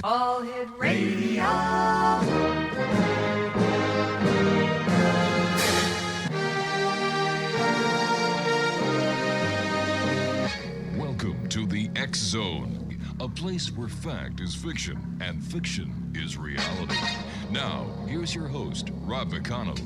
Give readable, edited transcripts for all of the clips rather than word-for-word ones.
All Hit Radio. Welcome to the X Zone, a place where fact is fiction and fiction is reality. Now, here's your host, Rob McConnell.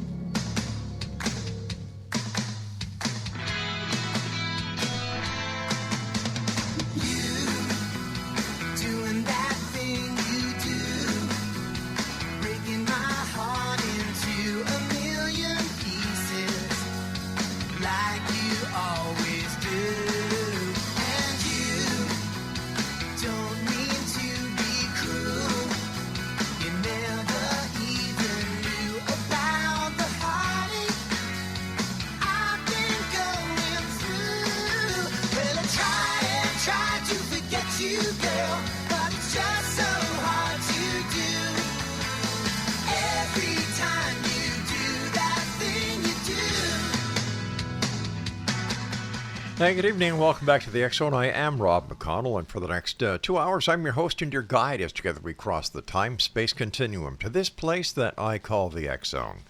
Hey, good evening and welcome back to the X Zone. I am Rob McConnell, and for the next 2 hours, I'm your host and your guide as together we cross the time-space continuum to this place that I call the X Zone.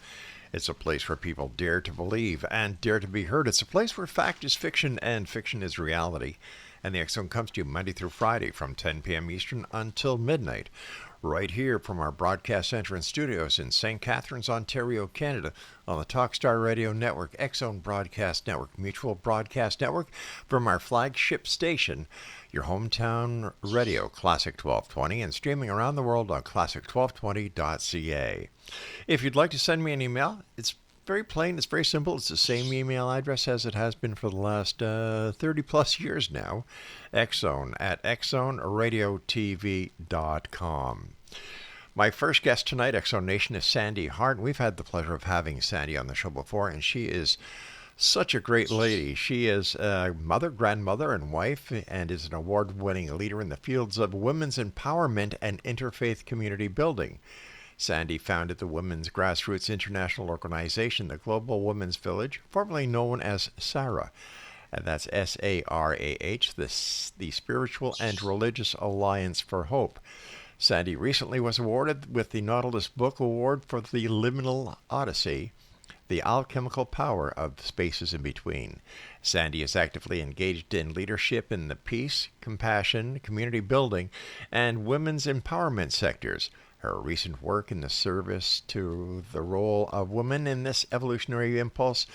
It's a place where people dare to believe and dare to be heard. It's a place where fact is fiction and fiction is reality. And the X Zone comes to you Monday through Friday from 10 p.m. Eastern until midnight, right here from our broadcast center and studios in St. Catharines, Ontario, Canada, on the Talkstar Radio Network, X Zone Broadcast Network, Mutual Broadcast Network, from our flagship station, your hometown radio, Classic 1220, and streaming around the world on classic1220.ca. If you'd like to send me an email, it's very plain, it's very simple. It's the same email address as it has been for the last 30 plus years now. Xzone at xzoneradiotv.com. My first guest tonight, Xzone Nation, is Sande Hart. We've had the pleasure of having Sande on the show before, and she is such a great lady. She is a mother, grandmother, and wife, and is an award-winning leader in the fields of women's empowerment and interfaith community building. Sande founded the women's grassroots international organization, the Global Women's Village, formerly known as S.A.R.A.H, and that's S.A.R.A.H, the Spiritual and Religious Alliance for Hope. Sande recently was awarded with the Nautilus Book Award for the Liminal Odyssey, the Alchemical Power of Spaces in Between. Sande is actively engaged in leadership in the peace, compassion, community building, and women's empowerment sectors. Her recent work in the service to the role of women in this evolutionary impulse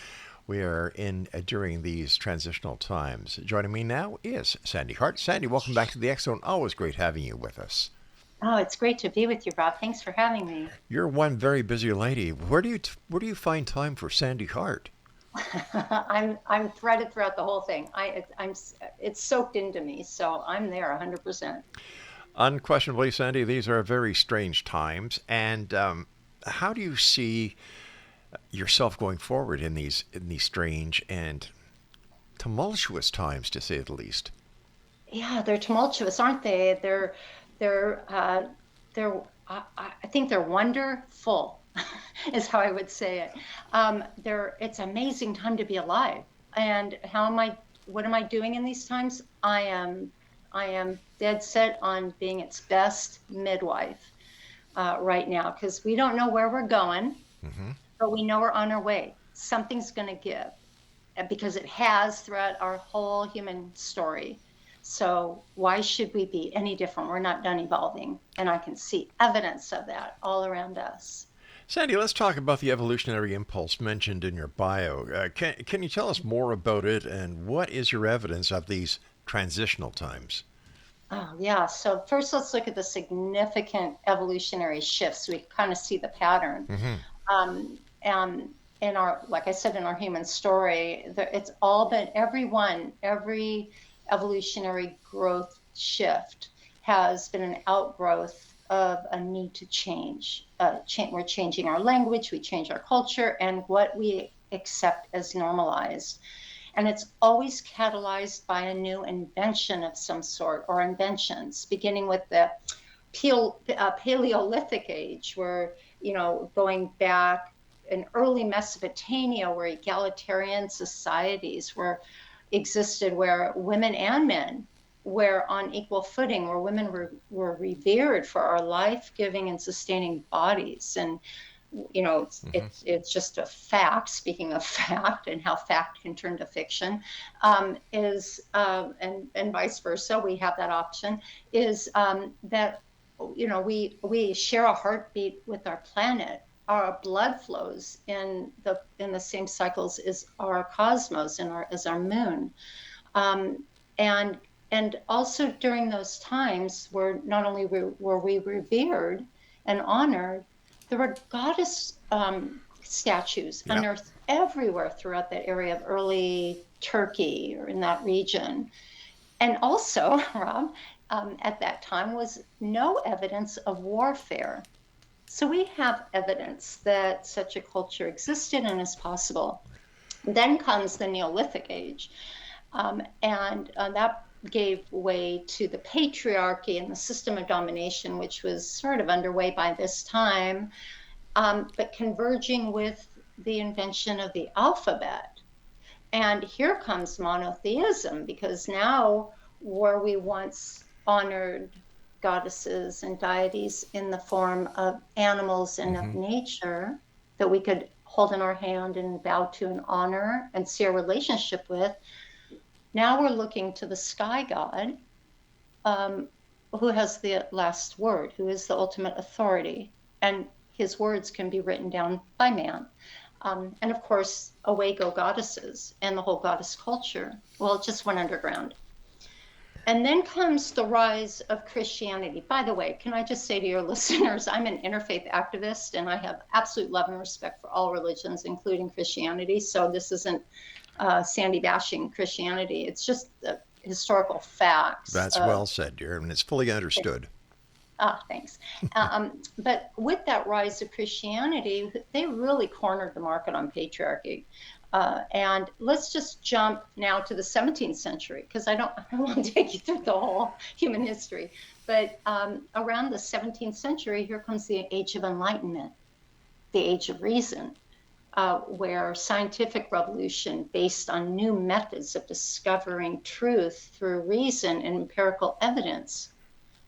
we are in during these transitional times. Joining me now is Sande Hart. Sande, welcome back to the X Zone. Always great having you with us. Oh, it's great to be with you, Rob. Thanks for having me. You're one very busy lady. Where do you find time for Sande Hart? I'm threaded throughout the whole thing. It's soaked into me, so I'm there 100%. Unquestionably, Sande, these are very strange times. And how do you see yourself going forward in these strange and tumultuous times, to say the least? Yeah, they're tumultuous, aren't they? I think they're wonderful, is how I would say it. It's an amazing time to be alive. And what am I doing in these times? I am dead set on being its best midwife right now, because we don't know where we're going, but we know we're on our way. Something's going to give, because it has throughout our whole human story. So why should we be any different? We're not done evolving, and I can see evidence of that all around us. Sande, let's talk about the evolutionary impulse mentioned in your bio. Can you tell us more about it, and what is your evidence of these transitional times? Oh, yeah. So first, let's look at the significant evolutionary shifts. We kind of see the pattern. In our, like I said, in our human story, it's all been every evolutionary growth shift has been an outgrowth of a need to change. We're changing our language, we change our culture, and what we accept as normalized. And it's always catalyzed by a new invention of some sort, or inventions, beginning with the Paleolithic age, where, going back in early Mesopotamia, where egalitarian societies existed, where women and men where on equal footing, where women were revered for our life-giving and sustaining bodies. And it's just a fact. Speaking of fact and how fact can turn to fiction, is and vice versa. We have that option. Is that we share a heartbeat with our planet. Our blood flows in the same cycles as our cosmos and as our moon, and also during those times where not only were we revered and honored, there were goddess statues unearthed everywhere throughout that area of early Turkey or in that region. And also, Rob, at that time was no evidence of warfare. So we have evidence that such a culture existed and is possible. Then comes the Neolithic age, and that gave way to the patriarchy and the system of domination, which was sort of underway by this time, but converging with the invention of the alphabet. And here comes monotheism, because now where we once honored goddesses and deities in the form of animals and of nature that we could hold in our hand and bow to and honor and see a relationship with, now we're looking to the sky god, who has the last word, who is the ultimate authority, and his words can be written down by man. And of course, away go goddesses and the whole goddess culture. Well, it just went underground. And then comes the rise of Christianity. By the way, can I just say to your listeners, I'm an interfaith activist, and I have absolute love and respect for all religions, including Christianity. So this isn't Sandy bashing Christianity. It's just historical facts. That's well said, dear, and it's fully understood. Thanks. But with that rise of Christianity, they really cornered the market on patriarchy. And let's just jump now to the 17th century, because I don't want to take you through the whole human history. But around the 17th century, here comes the Age of Enlightenment, the Age of Reason, where scientific revolution based on new methods of discovering truth through reason and empirical evidence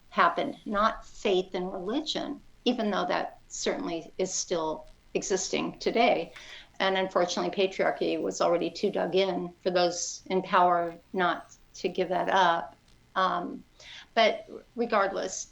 happened, not faith and religion, even though that certainly is still existing today. And unfortunately, patriarchy was already too dug in for those in power not to give that up. But regardless,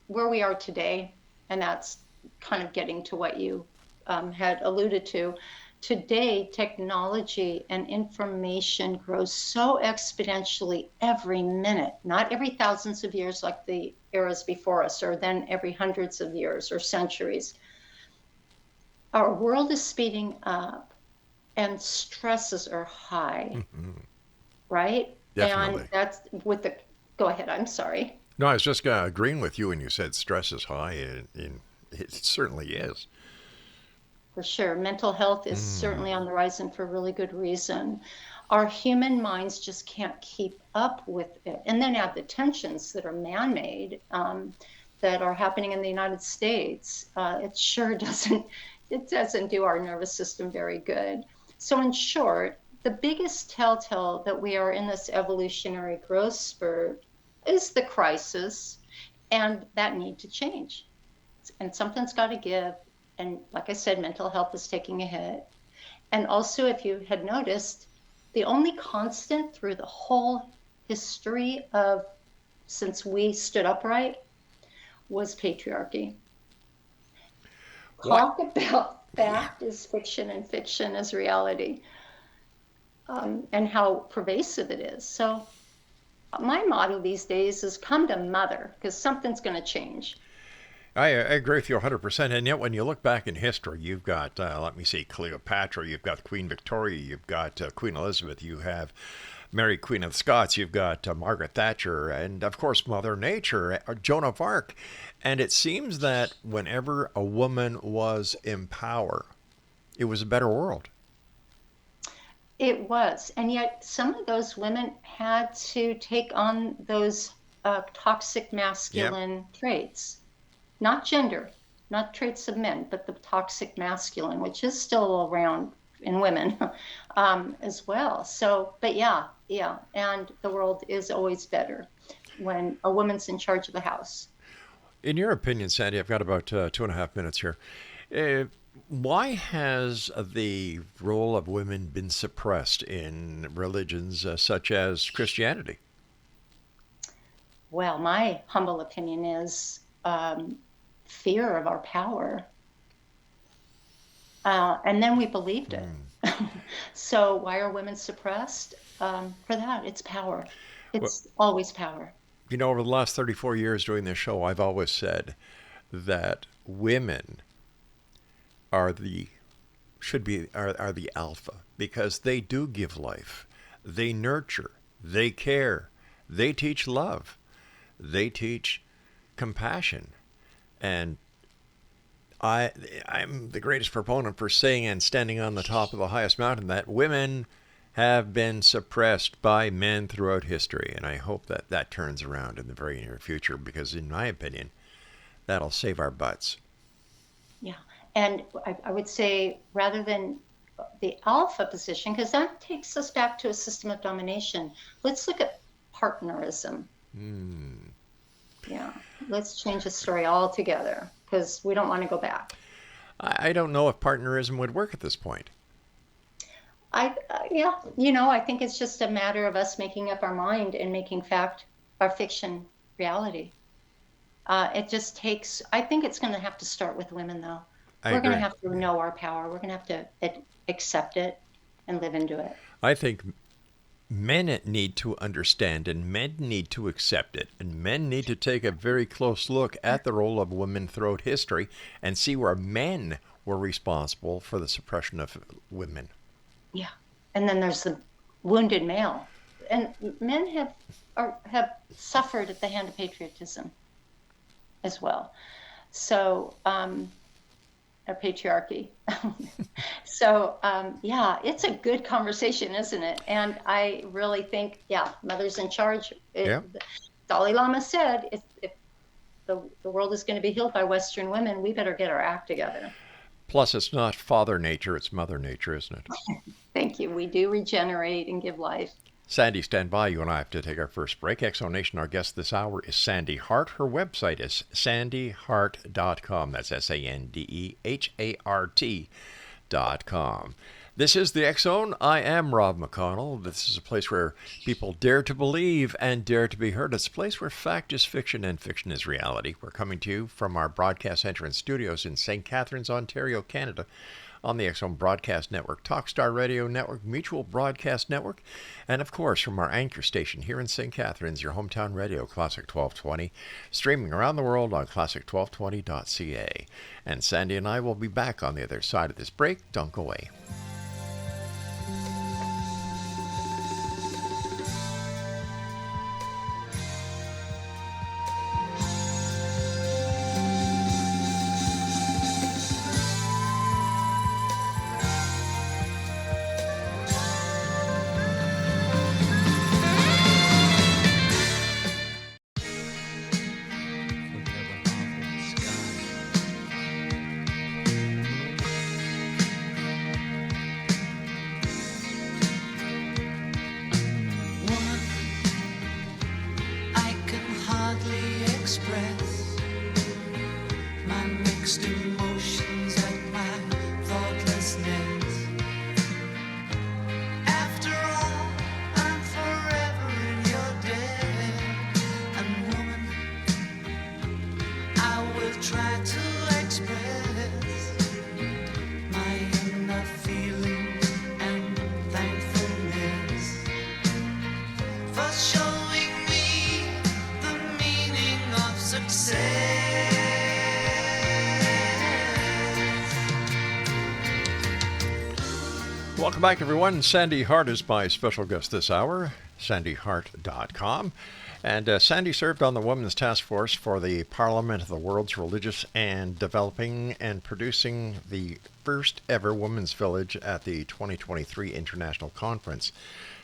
where we are today, and that's kind of getting to what you had alluded to, today technology and information grows so exponentially every minute, not every thousands of years like the eras before us, or then every hundreds of years or centuries. Our world is speeding up and stresses are high, right? Definitely. And that's with the, go ahead, I'm sorry. No, I was just agreeing with you when you said stress is high, and it certainly is. For sure. Mental health is certainly on the rise, and for really good reason. Our human minds just can't keep up with it. And then add the tensions that are man-made, that are happening in the United States. It sure doesn't do our nervous system very good. So in short, the biggest telltale that we are in this evolutionary growth spurt is the crisis and that need to change. And something's got to give. And like I said, mental health is taking a hit. And also, if you had noticed, the only constant through the whole history of since we stood upright was patriarchy. Talk about fact is fiction and fiction is reality, and how pervasive it is. So my motto these days is come to mother, because something's going to change. I agree with you 100%. And yet, when you look back in history, you've got, let me see, Cleopatra, you've got Queen Victoria, you've got Queen Elizabeth, you have Mary, Queen of Scots, you've got Margaret Thatcher, and of course, Mother Nature, Joan of Arc. And it seems that whenever a woman was in power, it was a better world. It was. And yet, some of those women had to take on those toxic masculine traits. Not gender, not traits of men, but the toxic masculine, which is still around in women as well. So, but yeah, Yeah. And the world is always better when a woman's in charge of the house. In your opinion, Sandy, I've got about 2.5 minutes here. Uh, why has the role of women been suppressed in religions such as Christianity? Well, my humble opinion is fear of our power. And then we believed it. So why are women suppressed? For that, it's power. Well, It's always power. you know, over the last 34 years doing this show, I've always said that women are the should be are the alpha because they do give life. They nurture, they care, they teach love, they teach compassion. And I'm the greatest proponent for saying and standing on the top of the highest mountain that women have been suppressed by men throughout history. And I hope that that turns around in the very near future because, in my opinion, that'll save our butts. Yeah. And I would say rather than the alpha position, because that takes us back to a system of domination, let's look at partnerism. Yeah. Let's change the story altogether because we don't want to go back. I don't know if partnerism would work at this point. Yeah, I think it's just a matter of us making up our mind and making fact our fiction reality. It just takes, I think it's going to have to start with women, though. We're going to have to know our power. We're going to have to accept it and live into it. I think men need to understand and men need to accept it. And men need to take a very close look at the role of women throughout history and see where men were responsible for the suppression of women. Yeah. And then there's the wounded male. And men have suffered at the hand of patriotism as well. So, a patriarchy. So, yeah, it's a good conversation, isn't it? And I really think, yeah, mother's in charge. Dalai Lama said, if the world is going to be healed by Western women, we better get our act together. Plus, it's not Father Nature, it's Mother Nature, isn't it? Thank you. We do regenerate and give life. Sandy, stand by. You and I have to take our first break. Exonation, our guest this hour is Sande Hart. Her website is sandehart.com. That's SANDEHART.com. This is the X Zone. I am Rob McConnell. This is a place where people dare to believe and dare to be heard. It's a place where fact is fiction and fiction is reality. We're coming to you from our broadcast center and studios in St. Catharines, Ontario, Canada, on the X Zone Broadcast Network, Talkstar Radio Network, Mutual Broadcast Network, and of course from our anchor station here in St. Catharines, your hometown radio, Classic 1220, streaming around the world on classic1220.ca. And Sandy and I will be back on the other side of this break. Don't go away. Welcome back, everyone. Sande Hart is my special guest this hour, sandehart.com. And Sandy served on the Women's Task Force for the Parliament of the World's Religious and developing and producing the first ever Women's Village at the 2023 International Conference.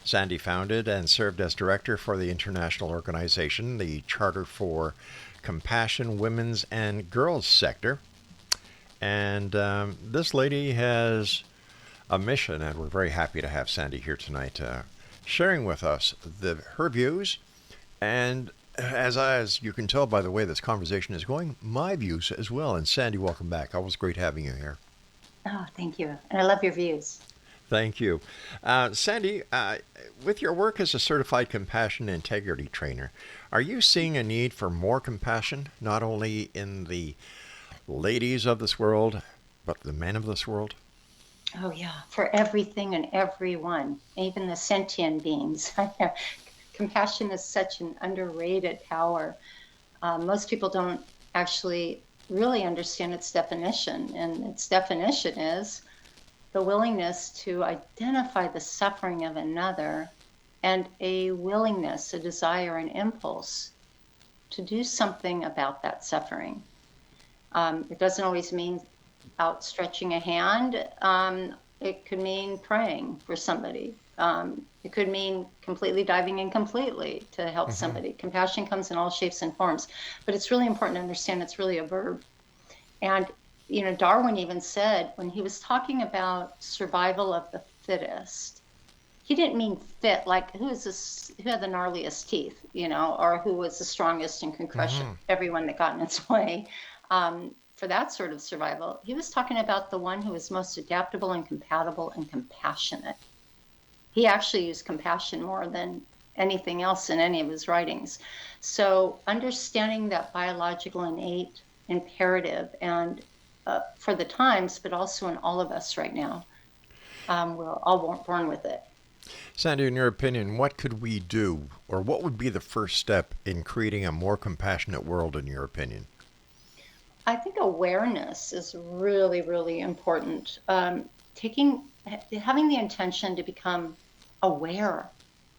Sandy founded and served as director for the international organization, the Charter for Compassion, Women's and Girls Sector. And this lady has a mission, and we're very happy to have Sandy here tonight. sharing with us her views, and as you can tell by the way this conversation is going, my views as well. And Sandy, welcome back. Always great having you here. Oh, thank you. And I love your views. Thank you. Sandy, with your work as a certified compassion and integrity trainer, are you seeing a need for more compassion, not only in the ladies of this world, but the men of this world? Oh, yeah, for everything and everyone, even the sentient beings. Compassion is such an underrated power. Most people don't actually really understand its definition, and its definition is the willingness to identify the suffering of another and a willingness, a desire, an impulse to do something about that suffering. It doesn't always mean outstretching a hand. It could mean praying for somebody. It could mean completely diving in completely to help somebody. Compassion comes in all shapes and forms, but it's really important to understand it's really a verb. And, Darwin even said when he was talking about survival of the fittest, he didn't mean fit, like who had the gnarliest teeth, or who was the strongest and can crush everyone that got in its way. For that sort of survival, he was talking about the one who was most adaptable and compatible and compassionate. He actually used compassion more than anything else in any of his writings. So understanding that biological innate imperative, and for the times, but also in all of us right now, we're all born with it. Sandy, in your opinion, what could we do, or what would be the first step in creating a more compassionate world, in your opinion? I think awareness is really, really important. Having the intention to become aware,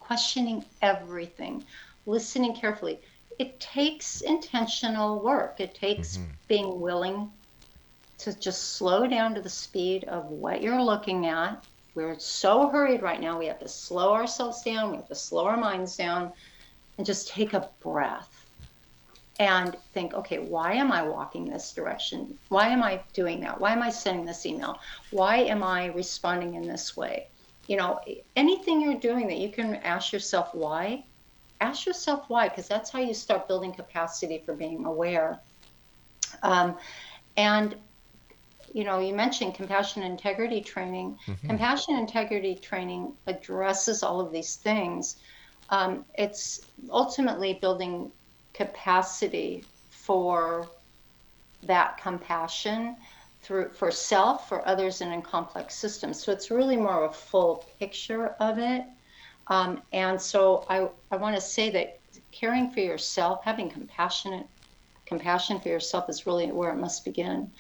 questioning everything, listening carefully. It takes intentional work. It takes being willing to just slow down to the speed of what you're looking at. We're so hurried right now. We have to slow ourselves down. We have to slow our minds down and just take a breath. And think, okay, why am I walking this direction? Why am I doing that? Why am I sending this email? Why am I responding in this way? Anything you're doing that you can ask yourself why, because that's how you start building capacity for being aware. And, you mentioned compassion and integrity training. Compassion and integrity training addresses all of these things. It's ultimately building capacity for that compassion for self, for others, and in complex systems. So it's really more of a full picture of it. And so I want to say that caring for yourself, having compassion for yourself is really where it must begin.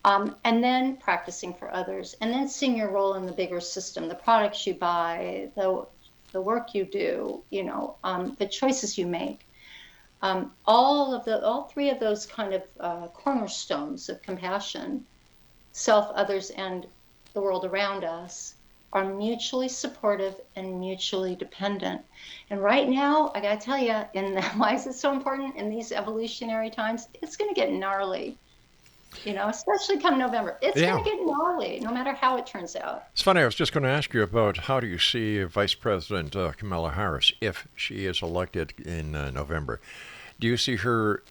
And then practicing for others, and then seeing your role in the bigger system, the products you buy, the work you do, the choices you make. All three of those kind of cornerstones of compassion, self, others, and the world around us, are mutually supportive and mutually dependent. And right now, I gotta tell you, why is it so important in these evolutionary times? It's gonna get gnarly, especially come November. It's gonna get gnarly, no matter how it turns out. It's funny, I was just going to ask you about how do you see Vice President Kamala Harris, if she is elected in November. Do you see her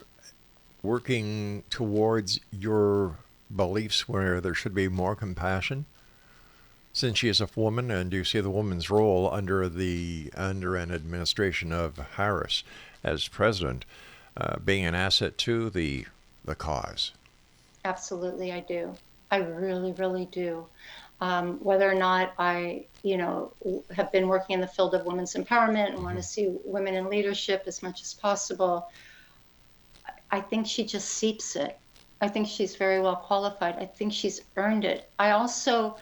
working towards your beliefs where there should be more compassion, since she is a woman? And do you see the woman's role under an administration of Harris as president being an asset to the cause? Absolutely, I do. I really, really do. Whether or not I, have been working in the field of women's empowerment and want to see women in leadership as much as possible, I think she just seeps it. I think she's very well qualified. I think she's earned it. I also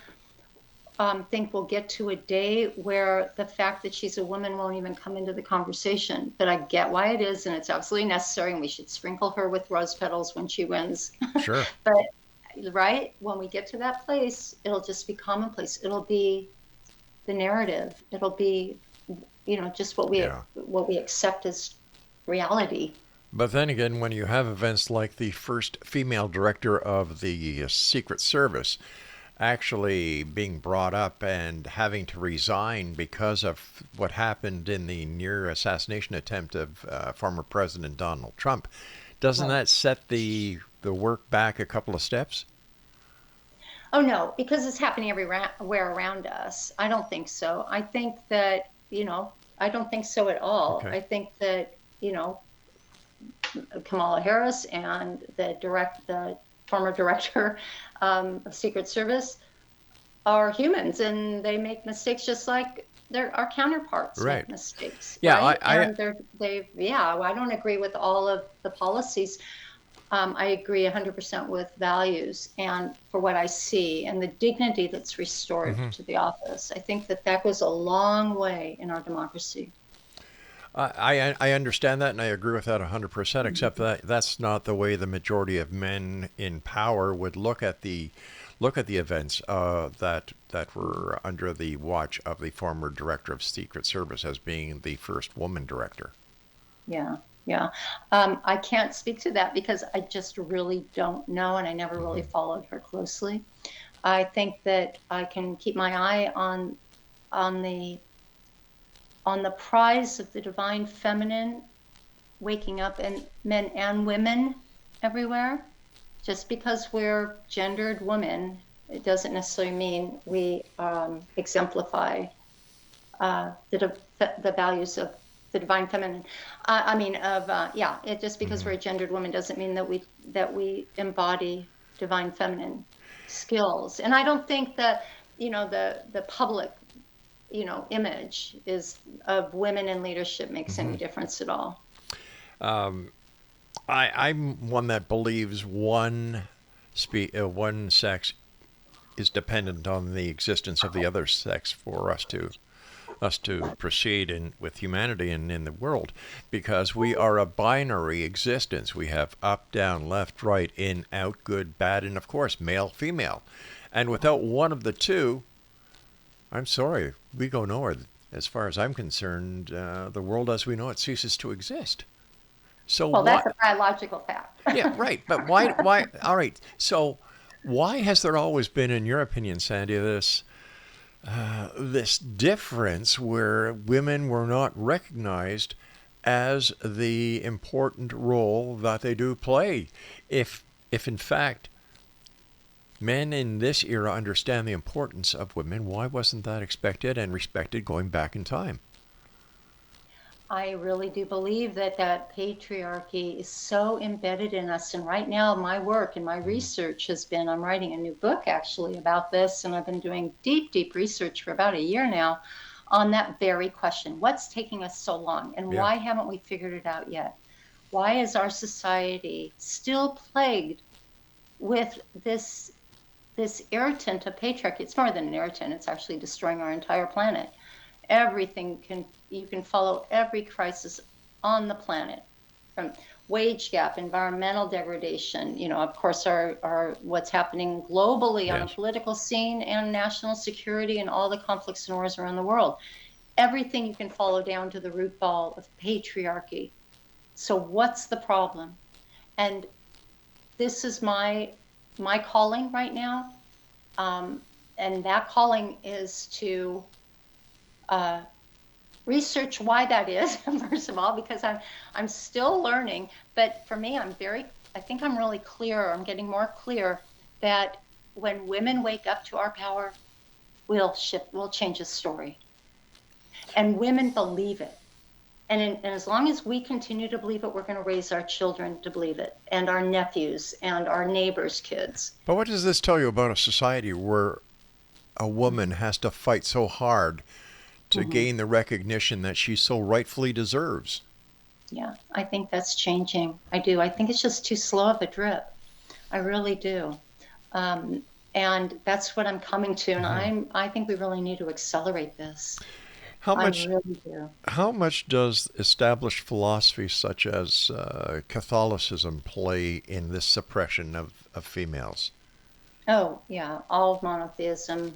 think we'll get to a day where the fact that she's a woman won't even come into the conversation. But I get why it is, and it's absolutely necessary, and we should sprinkle her with rose petals when she wins. Sure. But right, when we get to that place, it'll just be commonplace. It'll be the narrative. It'll be, just what we accept as reality. But then again, when you have events like the first female director of the Secret Service, actually being brought up and having to resign because of what happened in the near assassination attempt of former President Donald Trump. Doesn't Right. that set the work back a couple of steps? Oh no, because it's happening everywhere around us. I don't think so. I think that, I don't think so at all. Okay. I think that, Kamala Harris and the former director of Secret Service are humans, and they make mistakes just like our counterparts Right. make mistakes, Yeah, right? I And yeah, I don't agree with all of the policies. I agree 100% with values and for what I see and the dignity that's restored mhm. to the office. I think that that goes a long way in our democracy. I understand that, and I agree with that 100%, except that that's not the way the majority of men in power would look at the events that were under the watch of the former director of Secret Service as being the first woman director. Yeah, yeah. I can't speak to that because I just really don't know, and I never really Hmm. followed her closely. I think that I can keep my eye on the prize of the divine feminine waking up in men and women everywhere. Just because we're gendered women, it doesn't necessarily mean we exemplify the values of the divine feminine. I mean, yeah. It just because Hmm. we're a gendered woman doesn't mean that we embody divine feminine skills. And I don't think that the public image is of women in leadership makes Hmm. any difference at all. I'm one that believes one sex is dependent on the existence of the other sex for us to proceed with humanity and in the world, because we are a binary existence. We have up, down, left, right, in, out, good, bad, and of course male, female. And without one of the two, I'm sorry, we go nowhere. As far as I'm concerned, the world as we know it ceases to exist. So Well, that's what? a biological fact. Yeah, right. But why? All right. So why has there always been, in your opinion, Sandy, this difference where women were not recognized as the important role that they do play? If in fact men in this era understand the importance of women, why wasn't that expected and respected going back in time? I really do believe that patriarchy is so embedded in us. And right now, my work and my Mm. research has been, I'm writing a new book actually about this. And I've been doing deep, deep research for about a year now on that very question. What's taking us so long? And Yeah. why haven't we figured it out yet? Why is our society still plagued with this irritant of patriarchy? It's more than an irritant, it's actually destroying our entire planet. You can follow every crisis on the planet, from wage gap, environmental degradation, of course, our what's happening globally on the Yes. political scene and national security and all the conflicts and wars around the world. Everything you can follow down to the root ball of patriarchy. So what's the problem? And this is my calling right now. And that calling is to uh, research why that is, first of all, because I'm still learning. But for me, I think I'm really clear, I'm getting more clear that when women wake up to our power, we'll change the story. And women believe it. And as long as we continue to believe it, we're going to raise our children to believe it, and our nephews and our neighbors' kids. But what does this tell you about a society where a woman has to fight so hard to Mhm. gain the recognition that she so rightfully deserves? Yeah, I think that's changing. I do. I think it's just too slow of a drip. I really do. Um, and that's what I'm coming to. And Mhm. I think we really need to accelerate this. How I much really do. how much does established philosophy such as Catholicism play in this suppression of females? Oh, yeah. All of monotheism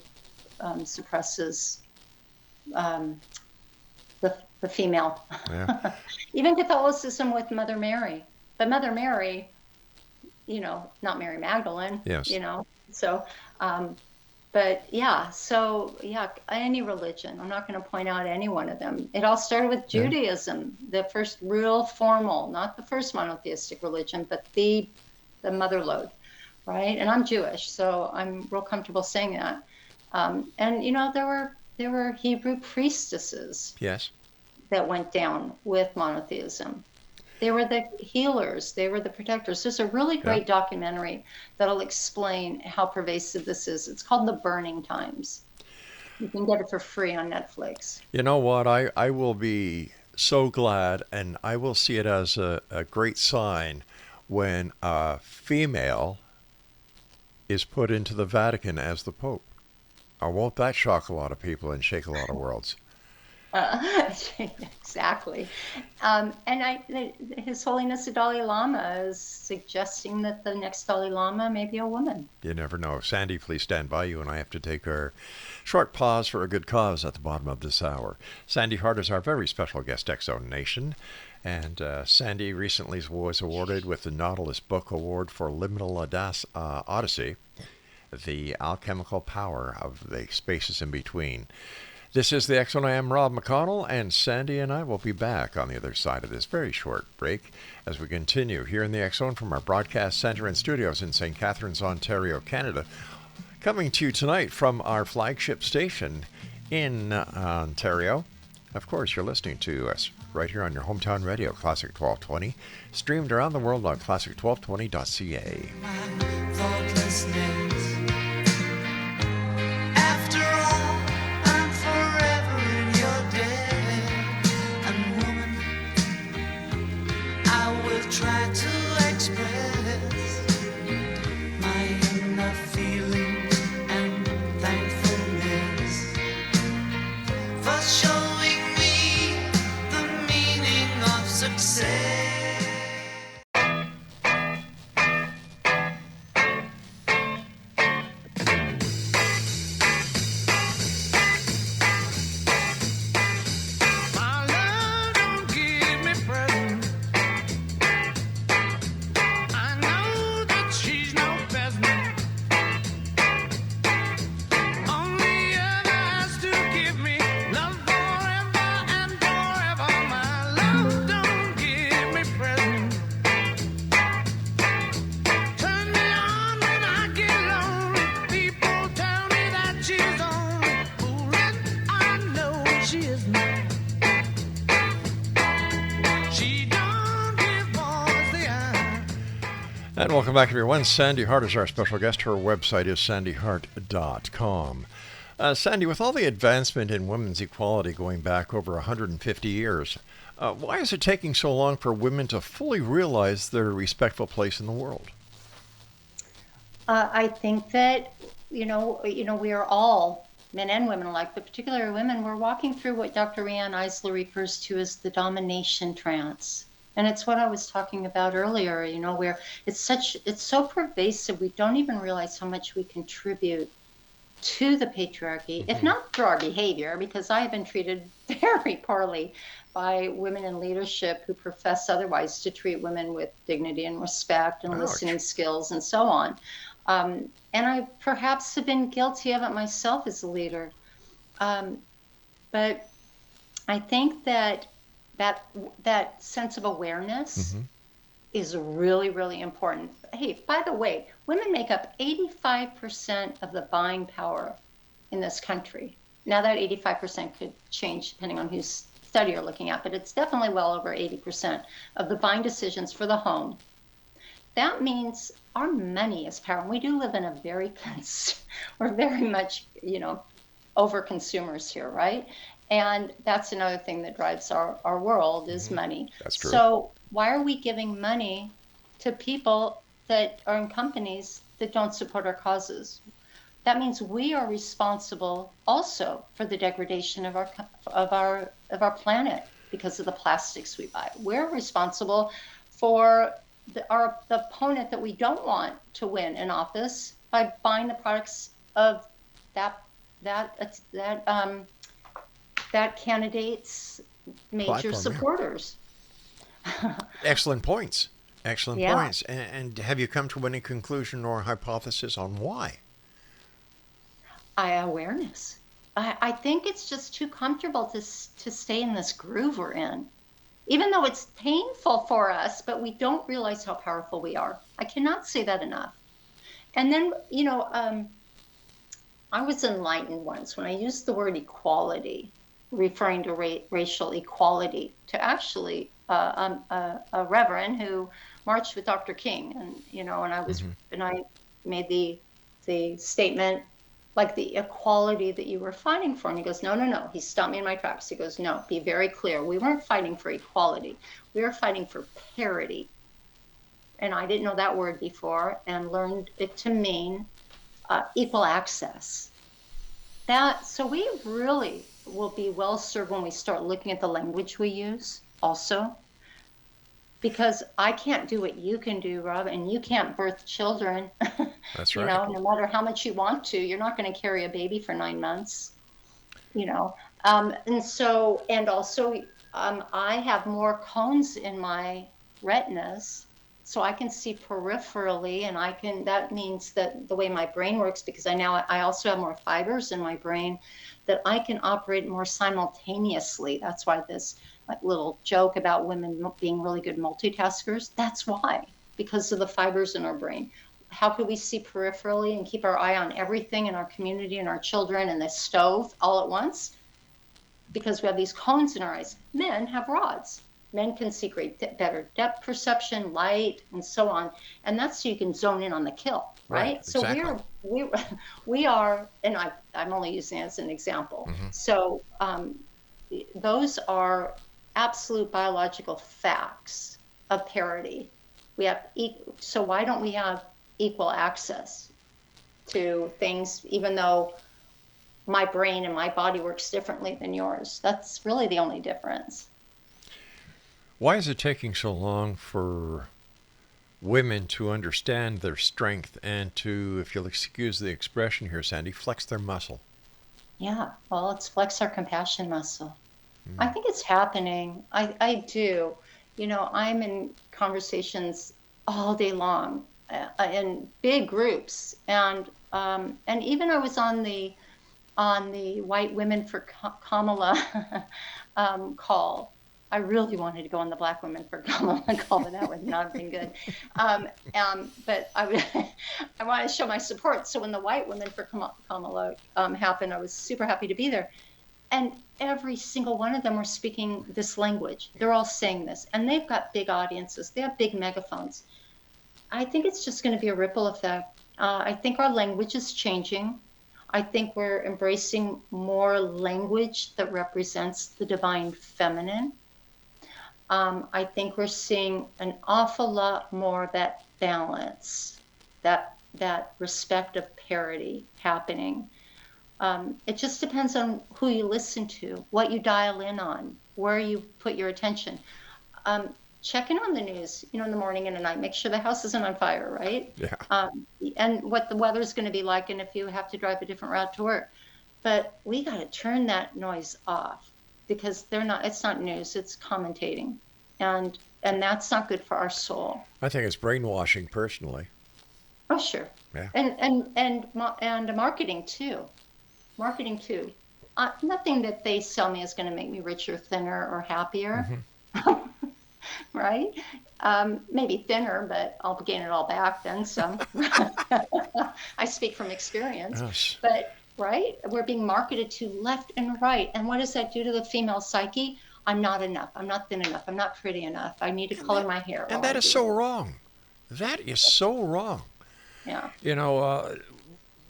suppresses um, the female. Yeah. Even Catholicism with Mother Mary. But Mother Mary, not Mary Magdalene, Yes. So, um, but yeah, so yeah, any religion. I'm not going to point out any one of them. It all started with Judaism, the first real formal, not the first monotheistic religion, but the mother lode, right? And I'm Jewish, so I'm real comfortable saying that. And there were Hebrew priestesses Yes. that went down with monotheism. They were the healers. They were the protectors. There's a really great documentary that'll explain how pervasive this is. It's called The Burning Times. You can get it for free on Netflix. You know what? I will be so glad, and I will see it as a great sign when a female is put into the Vatican as the Pope. Won't that shock a lot of people and shake a lot of worlds? Exactly. And His Holiness the Dalai Lama is suggesting that the next Dalai Lama may be a woman. You never know. Sandy, please stand by. You and I have to take our short pause for a good cause at the bottom of this hour. Sande Hart is our very special guest, X-Zone Nation. And Sandy recently was awarded with the Nautilus Book Award for Liminal Odyssey, the alchemical power of the spaces in between. This is the X-Zone. I am Rob McConnell, and Sandy and I will be back on the other side of this very short break as we continue here in the X-Zone from our broadcast center and studios in St. Catharines, Ontario, Canada. Coming to you tonight from our flagship station in Ontario. Of course, you're listening to us right here on your hometown radio, Classic 1220, streamed around the world on classic1220.ca. Try to express my inner feelings and thankfulness for showing me the meaning of success. And welcome back, everyone. Sande Hart is our special guest. Her website is sandehart.com. Sandy, with all the advancement in women's equality going back over 150 years, why is it taking so long for women to fully realize their respectful place in the world? I think that, we are all, men and women alike, but particularly women, we're walking through what Dr. Riane Eisler refers to as the domination trance. And it's what I was talking about earlier, where it's so pervasive, we don't even realize how much we contribute to the patriarchy, if not through our behavior, because I have been treated very poorly by women in leadership who profess otherwise to treat women with dignity and respect and listening skills and so on. And I perhaps have been guilty of it myself as a leader. But I think that sense of awareness is really, really important. Hey, by the way, women make up 85% of the buying power in this country. Now that 85% could change depending on whose study you're looking at, but it's definitely well over 80% of the buying decisions for the home. That means our money is power. We do live in a we're very much, over consumers here, right? And that's another thing that drives our world is money. That's true. So why are we giving money to people that are in companies that don't support our causes? That means we are responsible also for the degradation of our planet because of the plastics we buy. We're responsible for the opponent that we don't want to win in office by buying the products of that candidate's major Platform, supporters. Excellent points. Excellent points. And have you come to any conclusion or hypothesis on why? Awareness. I think it's just too comfortable to stay in this groove we're in, even though it's painful for us, but we don't realize how powerful we are. I cannot say that enough. And then, I was enlightened once when I used the word equality, referring to racial equality, to actually a reverend who marched with Dr. King, and and I made the statement, like, the equality that you were fighting for, and he goes, no. He stopped me in my tracks. He goes, no, be very clear. We weren't fighting for equality. We were fighting for parity. And I didn't know that word before, and learned it to mean equal access. So we really will be well served when we start looking at the language we use also, because I can't do what you can do, Rob, and you can't birth children. That's right. No matter how much you want to, you're not going to carry a baby for 9 months, and also I have more cones in my retinas, so I can see peripherally, and that means that the way my brain works, because I also have more fibers in my brain, that I can operate more simultaneously. That's why this little joke about women being really good multitaskers, that's why, because of the fibers in our brain. How could we see peripherally and keep our eye on everything in our community and our children and the stove all at once? Because we have these cones in our eyes. Men have rods. Men can see better depth perception, light, and so on. And that's so you can zone in on the kill, right? So exactly. we are, and I'm only using it as an example. Mm-hmm. So those are absolute biological facts of parity. So why don't we have equal access to things, even though my brain and my body works differently than yours? That's really the only difference. Why is it taking so long for women to understand their strength and to, if you'll excuse the expression here, Sandy, flex their muscle? Yeah, well, it's flex our compassion muscle. I think it's happening. I do. I'm in conversations all day long in big groups, and even I was on the White Women for Kamala call. I really wanted to go on the Black Women for Kamala call, but that would not have been good. But I wanted to show my support. So when the White Women for Kamala happened, I was super happy to be there. And every single one of them were speaking this language. They're all saying this. And they've got big audiences. They have big megaphones. I think it's just going to be a ripple effect. I think our language is changing. I think we're embracing more language that represents the divine feminine. I think we're seeing an awful lot more of that balance, that respect of parity happening. It just depends on who you listen to, what you dial in on, where you put your attention. Check in on the news, in the morning and at night. Make sure the house isn't on fire, right? Yeah. And what the weather's going to be like, and if you have to drive a different route to work. But we got to turn that noise off, because it's not news, it's commentating. And that's not good for our soul. I think it's brainwashing, personally. Oh, sure. Yeah. And marketing too. Nothing that they sell me is going to make me richer, thinner, or happier. Mm-hmm. Right? Maybe thinner, but I'll gain it all back then some. I speak from experience. Yes. But, right? We're being marketed to left and right. And what does that do to the female psyche? I'm not enough. I'm not thin enough. I'm not pretty enough. I need to color my hair. And that is so wrong. That is so wrong. Yeah.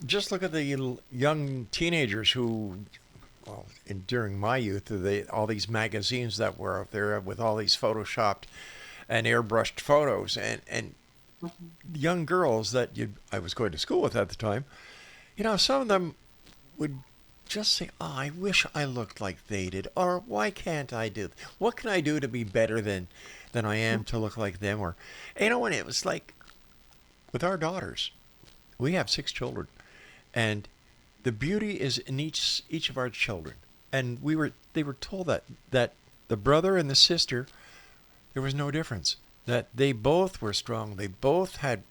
Just look at the young teenagers who, during my youth, all these magazines that were out there with all these photoshopped and airbrushed photos, and mm-hmm. young girls that I was going to school with at the time, some of them would just say, "Oh, I wish I looked like they did," or "Why can't I do? What can I do to be better than I am to look like them?" Or, and it was like, with our daughters, we have 6 children, and the beauty is in each of our children. And they were told that the brother and the sister, there was no difference. That they both were strong. They both had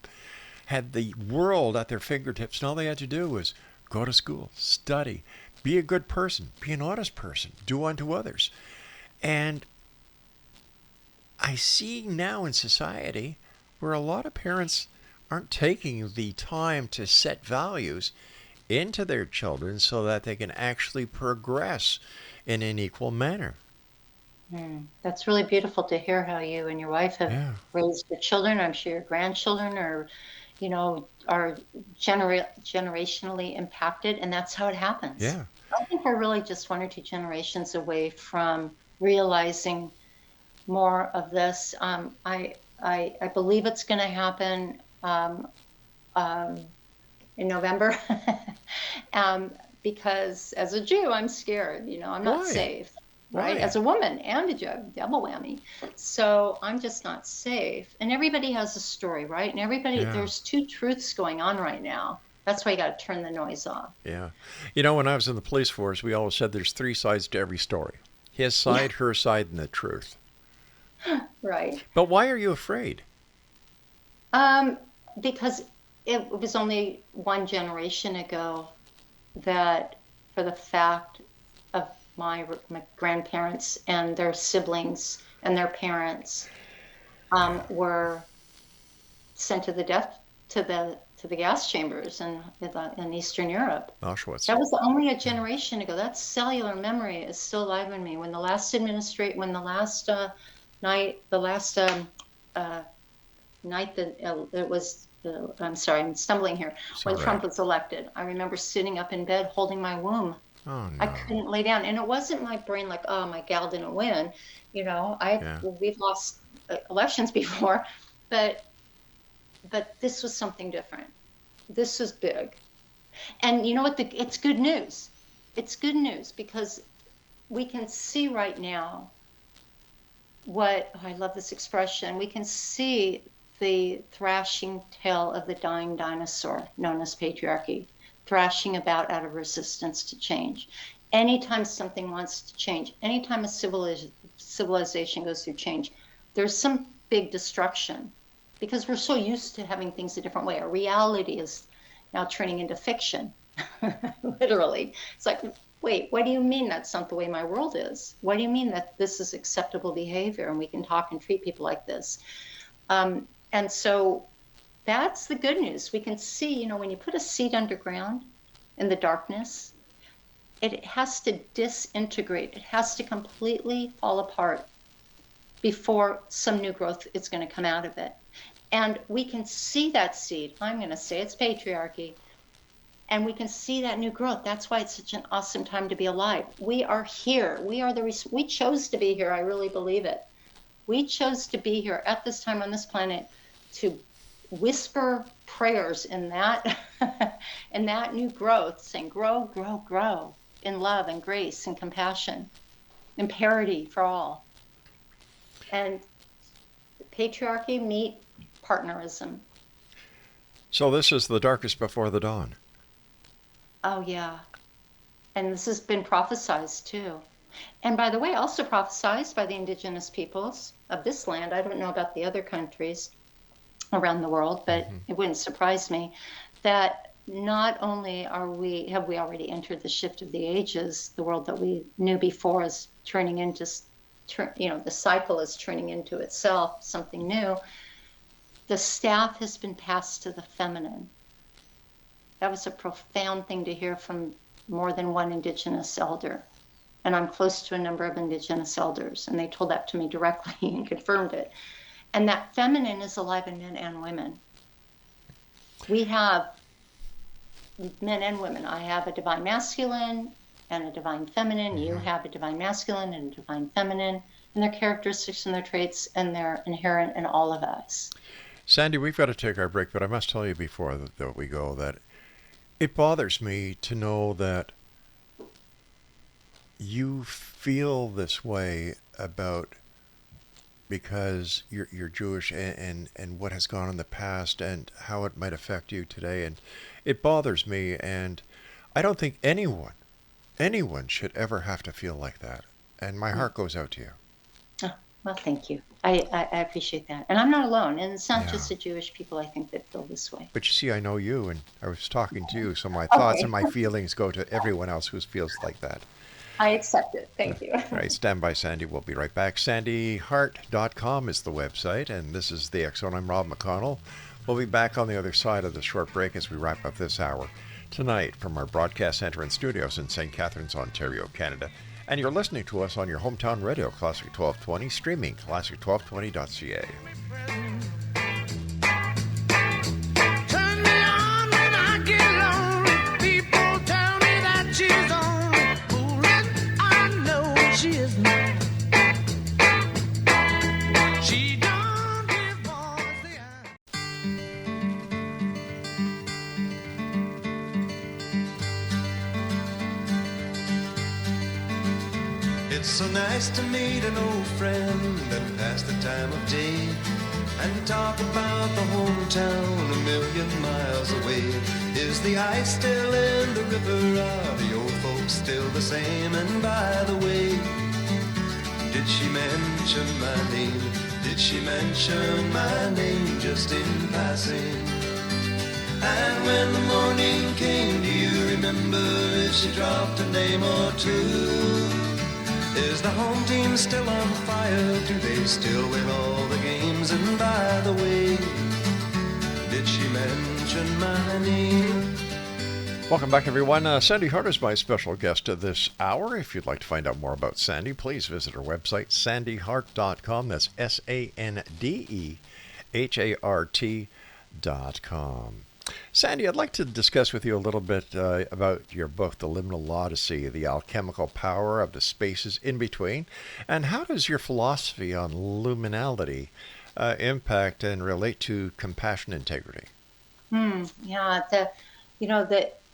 the world at their fingertips, and all they had to do was go to school, study, be a good person, be an honest person, do unto others. And I see now in society where a lot of parents aren't taking the time to set values into their children so that they can actually progress in an equal manner. That's really beautiful to hear how you and your wife have Yeah. raised your children. I'm sure your grandchildren are generationally impacted, and that's how it happens. Yeah. I think we're really just one or two generations away from realizing more of this. I believe it's going to happen um, in November, because as a Jew, I'm scared. I'm not Why? safe, right? Why? As a woman and a Jew, double whammy. So I'm just not safe. And everybody has a story, right? And Yeah. there's two truths going on right now. That's why you got to turn the noise off. Yeah. When I was in the police force, we always said there's three sides to every story: his side, her side, and the truth. Right. But why are you afraid? Because it was only one generation ago that, for the fact of my grandparents and their siblings and their parents, were sent to the death to the gas chambers in Eastern Europe. Auschwitz. That was only a generation ago. That cellular memory is still alive in me. When the last night that it was, I'm sorry, I'm stumbling here. When Trump was elected, I remember sitting up in bed holding my womb. Oh, no. I couldn't lay down, and it wasn't my brain like, oh, my gal didn't win. We've lost elections before, but this was something different. This was big, and you know what? It's good news. It's good news because we can see right now I love this expression. We can see the thrashing tail of the dying dinosaur known as patriarchy, thrashing about out of resistance to change. Anytime something wants to change, anytime a civilization goes through change, there's some big destruction because we're so used to having things a different way. Our reality is now turning into fiction, literally. It's like, wait, what do you mean that's not the way my world is? What do you mean that this is acceptable behavior and we can talk and treat people like this? And so that's the good news. We can see, when you put a seed underground in the darkness, it has to disintegrate. It has to completely fall apart before some new growth is going to come out of it. And we can see that seed. I'm going to say it's patriarchy. And we can see that new growth. That's why it's such an awesome time to be alive. We are here. We chose to be here. I really believe it. We chose to be here at this time on this planet to whisper prayers in that in that new growth, saying, grow, grow, grow in love and grace and compassion and parity for all. And patriarchy meet partnerism. So this is the darkest before the dawn. Oh, yeah. And this has been prophesized, too. And by the way, also prophesized by the indigenous peoples of this land. I don't know about the other countries around the world, but it wouldn't surprise me that not only have we already entered the shift of the ages, the world that we knew before is turning into, the cycle is turning into itself, something new. The staff has been passed to the feminine. That was a profound thing to hear from more than one Indigenous elder. And I'm close to a number of Indigenous elders, and they told that to me directly and confirmed it. And that feminine is alive in men and women. We have men and women. I have a divine masculine and a divine feminine. You have a divine masculine and a divine feminine, and their characteristics and their traits, and they're inherent in all of us. Sandy, we've got to take our break, but I must tell you before that we go that it bothers me to know that you feel this way about because you're Jewish and what has gone in the past and how it might affect you today. And it bothers me, and I don't think anyone should ever have to feel like that. And my heart goes out to you. Oh, Well, thank you. I appreciate that. And I'm not alone. And it's not Yeah. just the Jewish people, I think, that feel this way. But you see, I know you, and I was talking to you, so my thoughts Okay. and my feelings go to everyone else who feels like that. I accept it. Thank you. All right, stand by, Sandy. We'll be right back. SandeHart.com is the website, and this is the X Zone. I'm Rob McConnell. We'll be back on the other side of the short break as we wrap up this hour tonight from our broadcast center and studios in St. Catharines, Ontario, Canada. And you're listening to us on your hometown radio, Classic 1220, streaming classic1220.ca. Turn me on when I get lonely. People tell me that she's only fooling. I know she is not. She don't give boys the eye. It's so nice to meet an old friend and pass the time of day and talk about the hometown a million miles away. Is the ice still in the river? Are the old folks still the same? And by the way, did she mention my name? Did she mention my name just in passing? And when the morning came, do you remember if she dropped a name or two? Is the home team still on fire? Do they still win all the games? And by the way, did she mention my name? Welcome back, everyone. Sande Hart is my special guest of this hour. If you'd like to find out more about Sandy, please visit her website, SandeHart.com. That's SandeHart.com. Sandy, I'd like to discuss with you a little bit about your book, The Liminal Odyssey, The Alchemical Power of the Spaces in Between, and how does your philosophy on luminality impact and relate to compassion integrity? Yeah,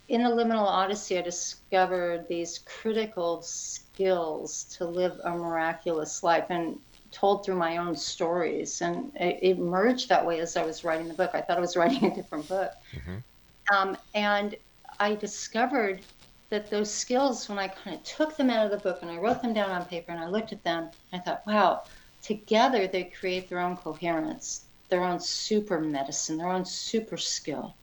in the Liminal Odyssey, I discovered these critical skills to live a miraculous life, and told through my own stories. And it emerged that way as I was writing the book. I thought I was writing a different book. And I discovered that those skills, when I kind of took them out of the book and I wrote them down on paper and I looked at them, I thought, wow, together they create their own coherence, their own super medicine, their own super skill.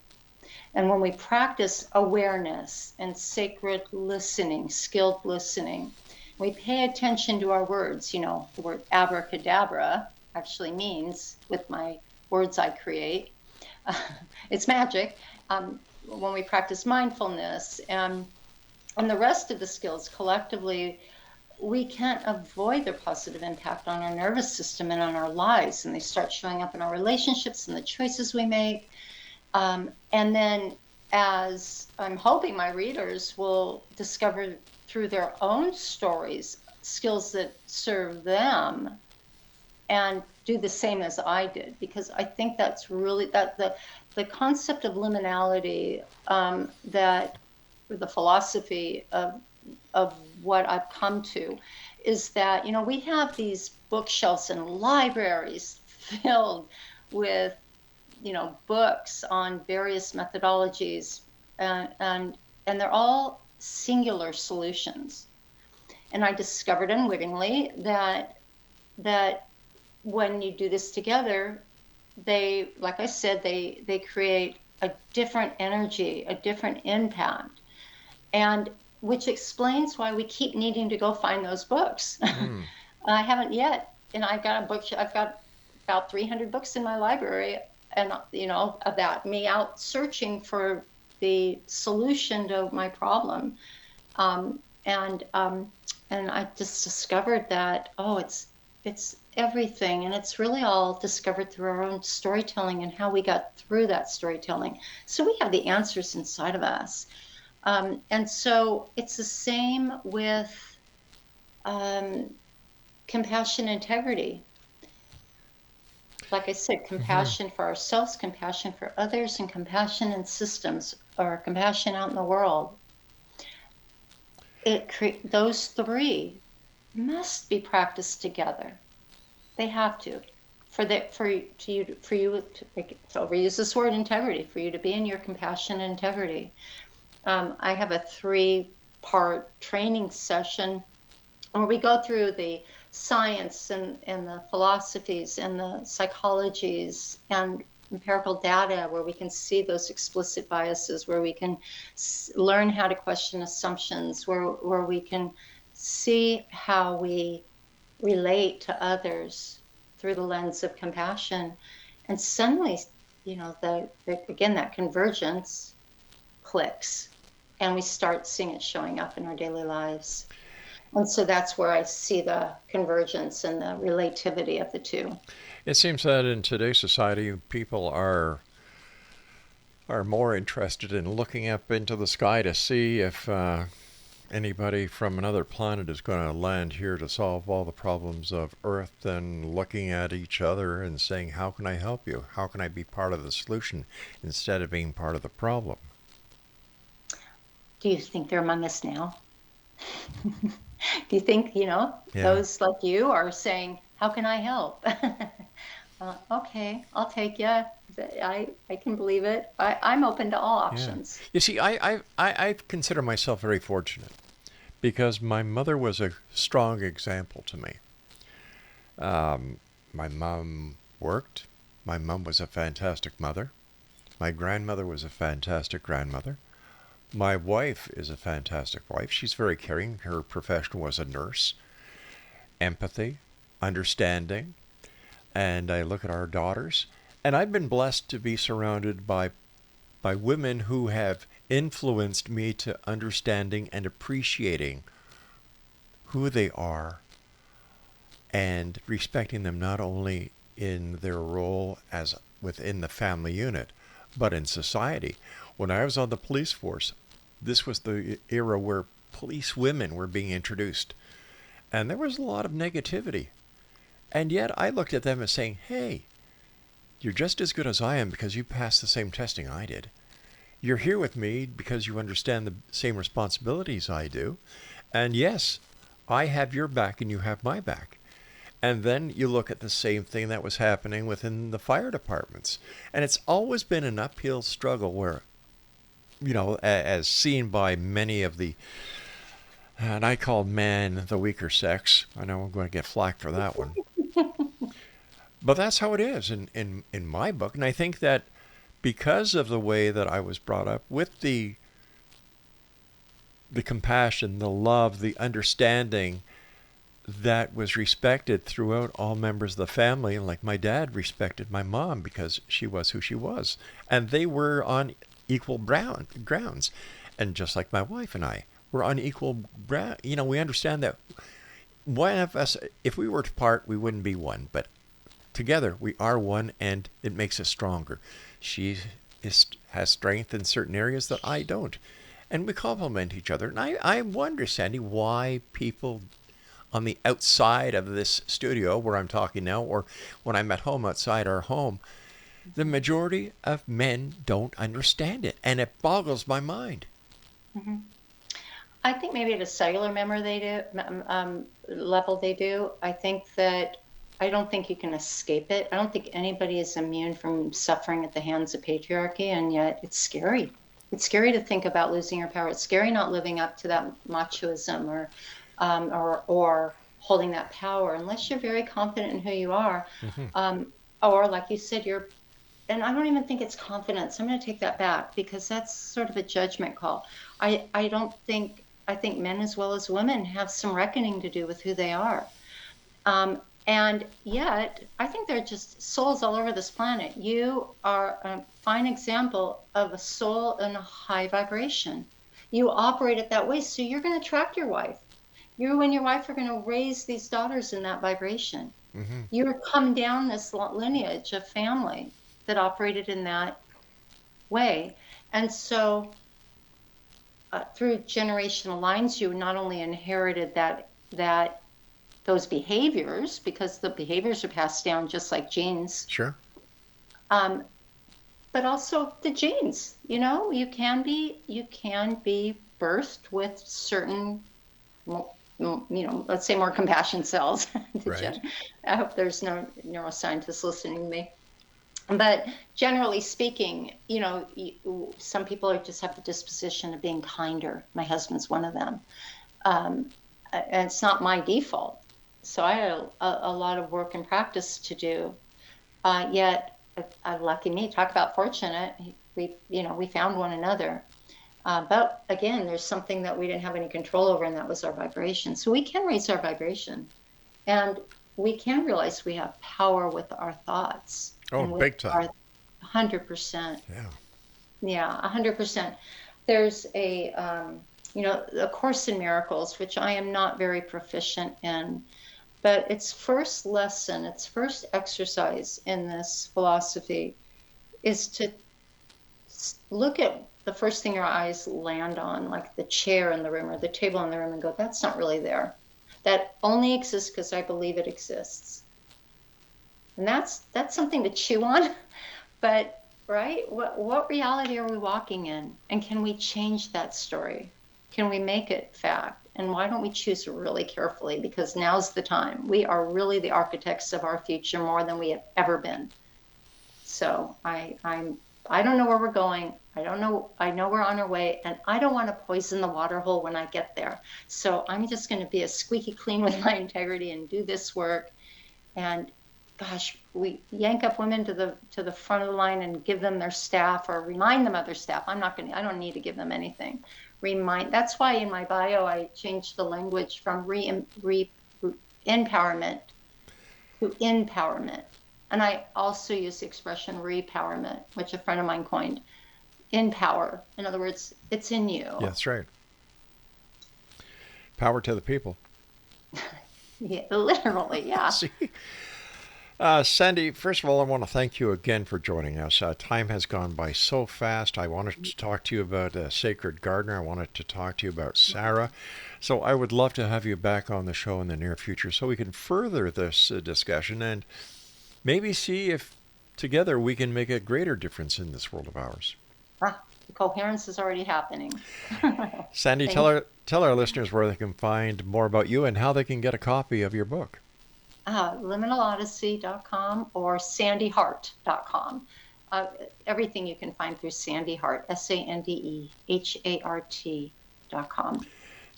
And when we practice awareness and sacred listening, skilled listening, we pay attention to our words. You know, the word abracadabra actually means, with my words I create, it's magic. When we practice mindfulness and the rest of the skills collectively, we can't avoid their positive impact on our nervous system and on our lives. And they start showing up in our relationships and the choices we make. And then, as I'm hoping my readers will discover through their own stories, skills that serve them, and do the same as I did, because I think that's really that the concept of liminality, that the philosophy of what I've come to, is that, you know, we have these bookshelves and libraries filled with, you know, books on various methodologies, and they're all singular solutions. And I discovered unwittingly that when you do this together, they, like I said, they create a different energy, a different impact, and which explains why we keep needing to go find those books. I haven't yet, and I've got about 300 books in my library, and, you know, about me out searching for the solution to my problem. And I just discovered that, oh, it's everything, and it's really all discovered through our own storytelling and how we got through that storytelling. So we have the answers inside of us. And so it's the same with compassion integrity. Like I said, compassion for ourselves, compassion for others, and compassion in systems, or compassion out in the world. Those three must be practiced together. They have to. For you to, overuse this word, integrity, for you to be in your compassion and integrity. I have a 3-part training session where we go through the science and the philosophies and the psychologies and empirical data, where we can see those explicit biases, where we can learn how to question assumptions, where we can see how we relate to others through the lens of compassion. And suddenly, again, that convergence clicks, and we start seeing it showing up in our daily lives. And so that's where I see the convergence and the relativity of the two. It seems that in today's society, people are more interested in looking up into the sky to see if anybody from another planet is going to land here to solve all the problems of Earth than looking at each other and saying, how can I help you? How can I be part of the solution instead of being part of the problem? Do you think they're among us now? Do you think, those like you are saying, how can I help? Okay, I'll take you. I can believe it. I'm open to all options. Yeah. You see, I consider myself very fortunate because my mother was a strong example to me. My mom worked. My mom was a fantastic mother. My grandmother was a fantastic grandmother. My wife is a fantastic wife. She's very caring. Her profession was a nurse. Empathy, understanding. And I look at our daughters, and I've been blessed to be surrounded by women who have influenced me to understanding and appreciating who they are and respecting them not only in their role as within the family unit, but in society. When I was on the police force, this was the era where police women were being introduced. And there was a lot of negativity. And yet I looked at them as saying, hey, you're just as good as I am because you passed the same testing I did. You're here with me because you understand the same responsibilities I do. And yes, I have your back and you have my back. And then you look at the same thing that was happening within the fire departments. And it's always been an uphill struggle where, as seen by many of the, and I call men the weaker sex. I know I'm going to get flack for that one. But that's how it is in my book. And I think that because of the way that I was brought up with the compassion, the love, the understanding that was respected throughout all members of the family, and like my dad respected my mom because she was who she was. And they were on equal grounds. And just like my wife and I, we're on equal ground. We understand that one of us, if we were to part, we wouldn't be one. But together, we are one, and it makes us stronger. She has strength in certain areas that I don't. And we complement each other. And I wonder, Sandy, why people on the outside of this studio where I'm talking now, or when I'm at home outside our home, the majority of men don't understand it. And it boggles my mind. Mm-hmm. I think maybe at a cellular level they do. I don't think you can escape it. I don't think anybody is immune from suffering at the hands of patriarchy, and yet it's scary. It's scary to think about losing your power. It's scary not living up to that machoism or holding that power unless you're very confident in who you are. Mm-hmm. Or like you said, and I don't even think it's confidence. I'm going to take that back because that's sort of a judgment call. I think men as well as women have some reckoning to do with who they are. And yet, I think they're just souls all over this planet. You are a fine example of a soul in a high vibration. You operate it that way, so you're going to attract your wife. You and your wife are going to raise these daughters in that vibration. Mm-hmm. You're come down this lineage of family that operated in that way. And so through generational lines, you not only inherited those behaviors, because the behaviors are passed down just like genes. Sure. But also the genes. You can be birthed with certain, let's say more compassion cells. Right. I hope there's no neuroscientists listening to me. But generally speaking, some people just have the disposition of being kinder. My husband's one of them. And it's not my default. So I had a lot of work and practice to do. Yet, lucky me, talk about fortunate. We found one another. But again, there's something that we didn't have any control over, and that was our vibration. So we can raise our vibration, and we can realize we have power with our thoughts. Oh, and with big time. 100%. Yeah. Yeah, 100%. There's a Course in Miracles, which I am not very proficient in, but its first lesson, its first exercise in this philosophy is to look at the first thing your eyes land on, like the chair in the room or the table in the room, and go, that's not really there. That only exists because I believe it exists. And that's something to chew on. But, right, what reality are we walking in? And can we change that story? Can we make it fact? And why don't we choose really carefully? Because now's the time. We are really the architects of our future more than we have ever been. So I don't know where we're going. I don't know. I know we're on our way, and I don't want to poison the water hole when I get there. So I'm just going to be as squeaky clean with my integrity and do this work. And gosh, we yank up women to the front of the line and give them their staff, or remind them of their staff. I don't need to give them anything. That's why in my bio I changed the language from empowerment to empowerment. And I also use the expression repowerment, which a friend of mine coined. Empower. In other words, it's in you. Yeah, that's right. Power to the people. Yeah, literally, yeah. See? Sande, first of all, I want to thank you again for joining us. Time has gone by so fast. I wanted to talk to you about Sacred Gardener. I wanted to talk to you about S.A.R.A.H. So I would love to have you back on the show in the near future so we can further this discussion and maybe see if together we can make a greater difference in this world of ours. The coherence is already happening. Sande, tell our listeners where they can find more about you and how they can get a copy of your book. LiminalOdyssey.com or SandeHart.com. Everything you can find through Sande Hart, SandeHart.com.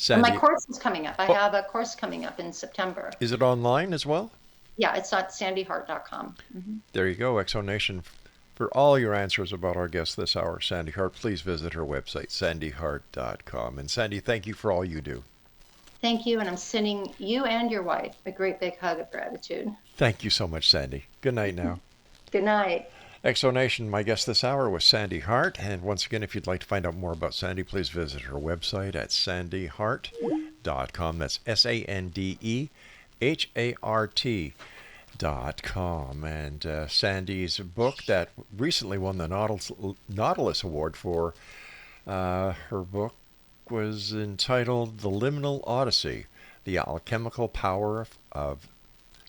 And my course is coming up. I have a course coming up in September. Is it online as well? Yeah, it's at SandeHart.com. Mm-hmm. There you go, ExoNation. For all your answers about our guest this hour, Sande Hart, please visit her website, SandeHart.com. And Sande, thank you for all you do. Thank you, and I'm sending you and your wife a great big hug of gratitude. Thank you so much, Sande. Good night now. Good night. ExoNation, my guest this hour was Sande Hart. And once again, if you'd like to find out more about Sande, please visit her website at SandeHart.com. That's SandeHart.com. And Sande's book that recently won the Nautilus Award for her book was entitled The Liminal Odyssey, The Alchemical Power of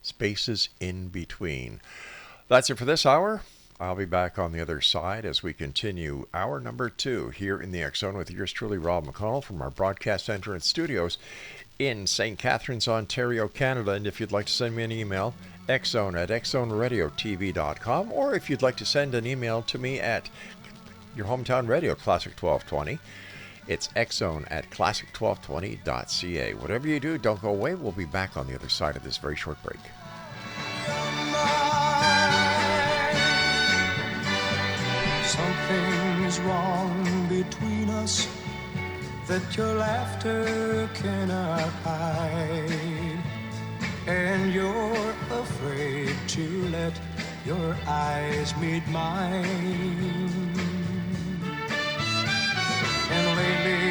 Spaces in Between. That's it for this hour. I'll be back on the other side as we continue hour number 2 here in the X Zone with yours truly, Rob McConnell, from our broadcast center and studios in St. Catharines, Ontario, Canada. And if you'd like to send me an email, xzone@xzoneradiotv.com, or if you'd like to send an email to me at your hometown radio, Classic 1220, it's xzone@classic1220.ca. Whatever you do, don't go away. We'll be back on the other side of this very short break. Something's wrong between us that your laughter cannot hide, and you're afraid to let your eyes meet mine. And lately